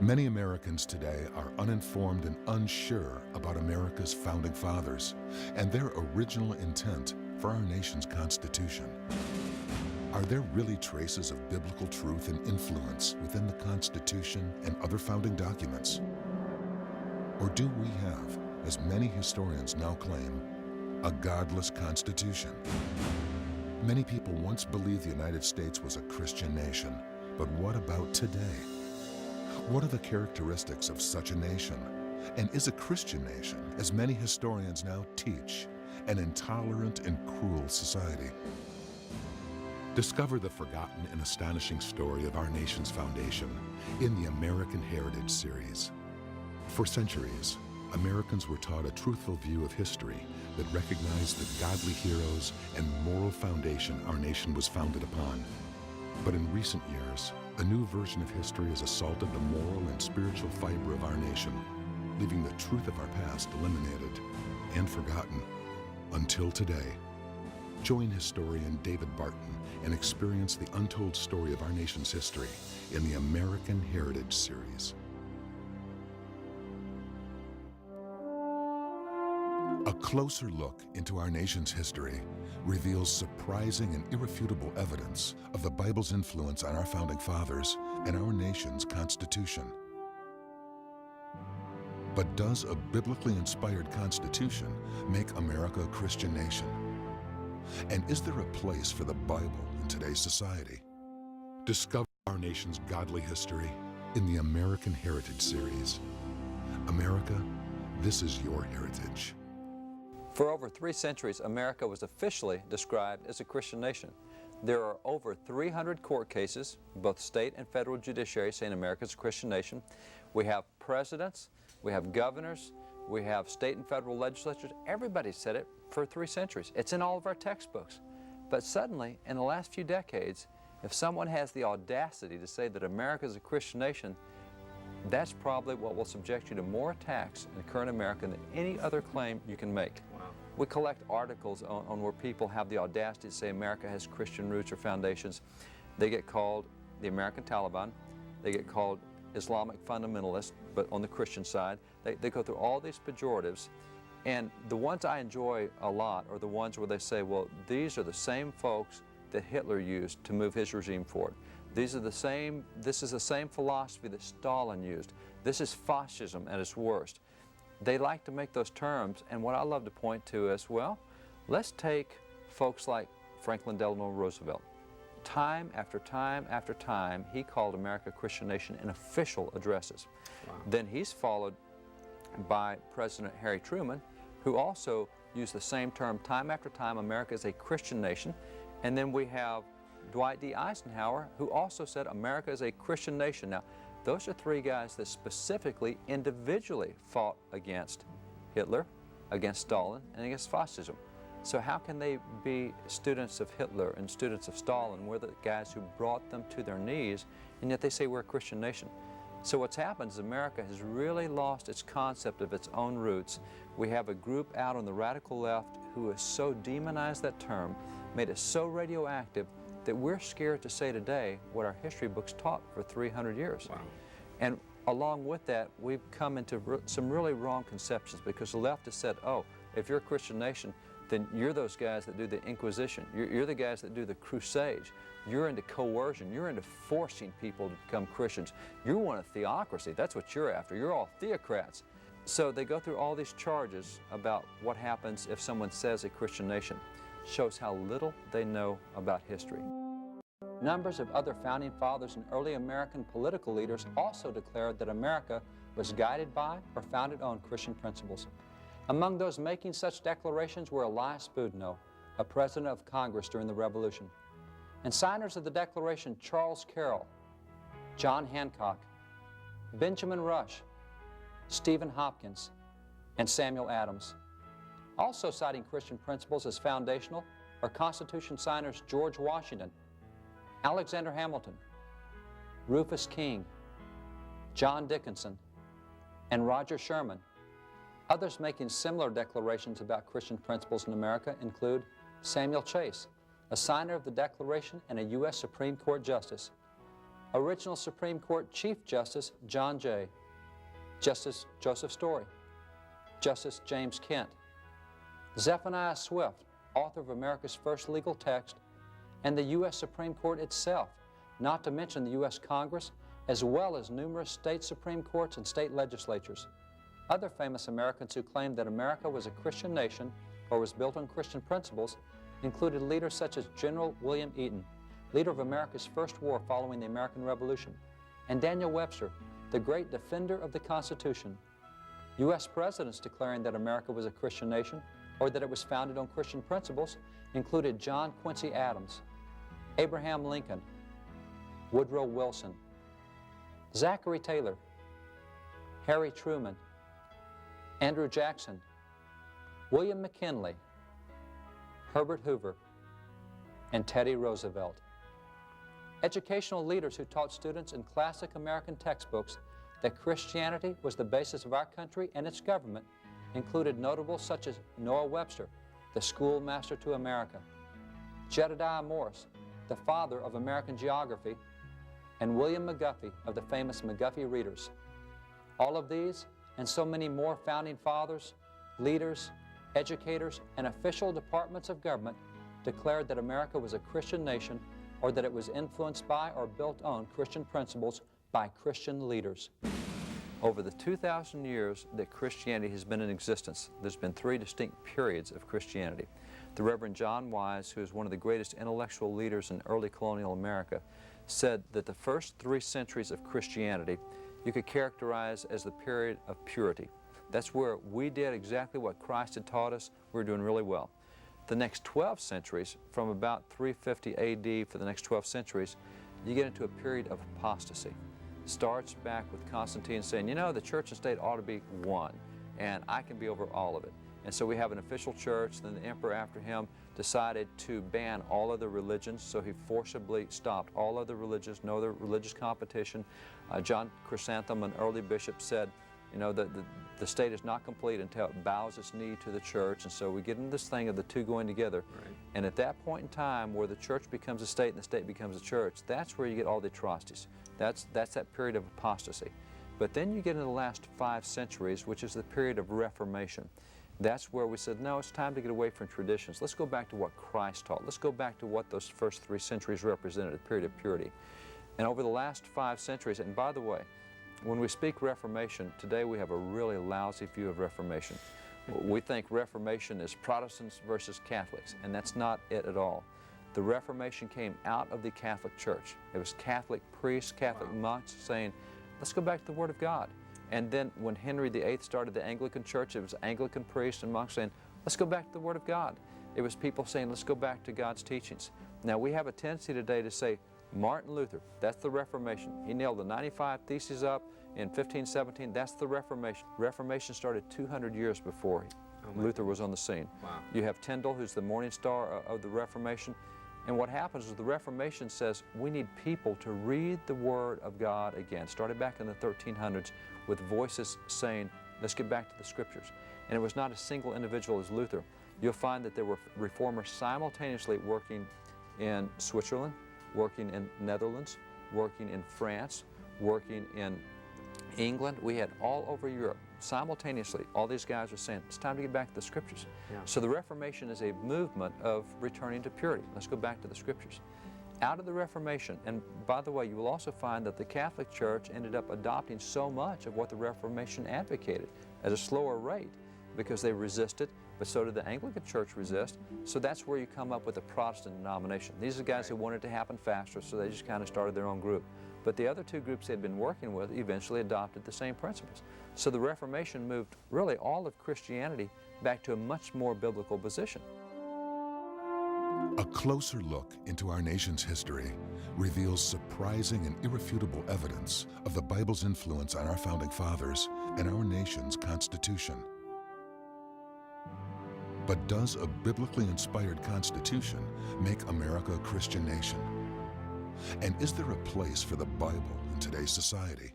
Many Americans today are uninformed and unsure about America's founding fathers and their original intent for our nation's Constitution. Are there really traces of biblical truth and influence within the Constitution and other founding documents? Or do we have, as many historians now claim, a godless Constitution? Many people once believed the United States was a Christian nation, but what about today? What are the characteristics of such a nation? And is a Christian nation, as many historians now teach, an intolerant and cruel society? Discover the forgotten and astonishing story of our nation's foundation in the American Heritage series. For centuries, Americans were taught a truthful view of history that recognized the godly heroes and moral foundation our nation was founded upon. But in recent years, a new version of history has assaulted the moral and spiritual fiber of our nation, leaving the truth of our past eliminated and forgotten until today. Join historian David Barton and experience the untold story of our nation's history in the American Heritage series. A closer look into our nation's history reveals surprising and irrefutable evidence of the Bible's influence on our founding fathers and our nation's Constitution. But does a biblically inspired Constitution make America a Christian nation? And is there a place for the Bible in today's society? Discover our nation's godly history in the American Heritage series. America, this is your heritage. For over 3 centuries, America was officially described as a Christian nation. There are over 300 court cases, both state and federal judiciary, saying America is a Christian nation. We have presidents, we have governors, we have state and federal legislatures. Everybody said it for 3 centuries. It's in all of our textbooks. But suddenly, in the last few decades, if someone has the audacity to say that America is a Christian nation, that's probably what will subject you to more attacks in current America than any other claim you can make. Wow. We collect articles on where people have the audacity to say America has Christian roots or foundations. They get called the American Taliban. They get called Islamic fundamentalists, but on the Christian side. They go through all these pejoratives. And the ones I enjoy a lot are the ones where they say, well, these are the same folks that Hitler used to move his regime forward. This is the same philosophy that Stalin used. This is fascism at its worst. They like to make those terms, and what I love to point to is, well, let's take folks like Franklin Delano Roosevelt. Time after time after time, he called America a Christian nation in official addresses. Wow. Then he's followed by President Harry Truman, who also used the same term time after time, America is a Christian nation. And then we have Dwight D. Eisenhower, who also said America is a Christian nation. Now, those are 3 guys that specifically, individually fought against Hitler, against Stalin, and against fascism. So how can they be students of Hitler and students of Stalin? We're the guys who brought them to their knees, and yet they say we're a Christian nation. So what's happened is America has really lost its concept of its own roots. We have a group out on the radical left who has so demonized that term, made it so radioactive, that we're scared to say today what our history books taught for 300 years. Wow. And along with that, we've come into some really wrong conceptions, because the left has said, oh, if you're a Christian nation, then you're those guys that do the Inquisition. You're the guys that do the Crusades. You're into coercion. You're into forcing people to become Christians. You want a theocracy. That's what you're after. You're all theocrats. So they go through all these charges about what happens if someone says a Christian nation. Shows how little they know about history. Numbers of other founding fathers and early American political leaders also declared that America was guided by or founded on Christian principles. Among those making such declarations were Elias Boudinot, a president of Congress during the Revolution, and signers of the Declaration Charles Carroll, John Hancock, Benjamin Rush, Stephen Hopkins, and Samuel Adams. Also citing Christian principles as foundational are Constitution signers George Washington, Alexander Hamilton, Rufus King, John Dickinson, and Roger Sherman. Others making similar declarations about Christian principles in America include Samuel Chase, a signer of the Declaration and a U.S. Supreme Court Justice, Original Supreme Court Chief Justice John Jay, Justice Joseph Story, Justice James Kent, Zephaniah Swift, author of America's first legal text, and the U.S. Supreme Court itself, not to mention the U.S. Congress, as well as numerous state Supreme Courts and state legislatures. Other famous Americans who claimed that America was a Christian nation or was built on Christian principles included leaders such as General William Eaton, leader of America's first war following the American Revolution, and Daniel Webster, the great defender of the Constitution. U.S. presidents declaring that America was a Christian nation or that it was founded on Christian principles included John Quincy Adams, Abraham Lincoln, Woodrow Wilson, Zachary Taylor, Harry Truman, Andrew Jackson, William McKinley, Herbert Hoover, and Teddy Roosevelt. Educational leaders who taught students in classic American textbooks that Christianity was the basis of our country and its government included notables such as Noah Webster, the schoolmaster to America, Jedediah Morse, the father of American geography, and William McGuffey of the famous McGuffey Readers. All of these and so many more founding fathers, leaders, educators, and official departments of government declared that America was a Christian nation or that it was influenced by or built on Christian principles by Christian leaders. Over the 2,000 years that Christianity has been in existence, there's been three distinct periods of Christianity. The Reverend John Wise, who is one of the greatest intellectual leaders in early colonial America, said that the first 3 centuries of Christianity you could characterize as the period of purity. That's where we did exactly what Christ had taught us. We were doing really well. The next 12 centuries, from about 350 AD for the next 12 centuries, you get into a period of apostasy. Starts back with Constantine saying, you know, the church and state ought to be one, and I can be over all of it. And so we have an official church. Then the emperor after him decided to ban all other religions, so he forcibly stopped all other religions, no other religious competition. John Chrysanthemum, an early bishop, said, you know, the state is not complete until it bows its knee to the church. And so we get into this thing of the two going together. Right. And at that point in time where the church becomes a state and the state becomes a church, that's where you get all the atrocities. That's that period of apostasy. But then you get into the last 5 centuries, which is the period of Reformation. That's where we said, no, it's time to get away from traditions. Let's go back to what Christ taught. Let's go back to what those first 3 centuries represented, a period of purity. And over the last 5 centuries, and by the way, when we speak Reformation, today we have a really lousy view of Reformation. We think Reformation is Protestants versus Catholics, and that's not it at all. The Reformation came out of the Catholic Church. It was Catholic priests, Catholic monks saying, let's go back to the Word of God. And then when Henry VIII started the Anglican Church, it was Anglican priests and monks saying, let's go back to the Word of God. It was people saying, let's go back to God's teachings. Now we have a tendency today to say, Martin Luther, that's the Reformation. He nailed the 95 Theses up in 1517. That's the Reformation. Reformation started 200 years before Luther was on the scene. Wow. You have Tyndale, who's the morning star of the Reformation. And what happens is the Reformation says we need people to read the Word of God again. Started back in the 1300s with voices saying, let's get back to the Scriptures. And it was not a single individual as Luther. You'll find that there were reformers simultaneously working in Switzerland, working in Netherlands, working in France, working in England. We had all over Europe. Simultaneously, all these guys are saying, it's time to get back to the Scriptures. Yeah. So the Reformation is a movement of returning to purity. Let's go back to the Scriptures. Out of the Reformation, and by the way, you will also find that the Catholic Church ended up adopting so much of what the Reformation advocated at a slower rate because they resisted, but so did the Anglican Church resist. So that's where you come up with a Protestant denomination. These are guys who wanted it to happen faster, so they just kind of started their own group. But the other 2 groups they'd been working with eventually adopted the same principles. So the Reformation moved really all of Christianity back to a much more biblical position. A closer look into our nation's history reveals surprising and irrefutable evidence of the Bible's influence on our founding fathers and our nation's Constitution. But does a biblically inspired Constitution make America a Christian nation? And is there a place for the Bible in today's society?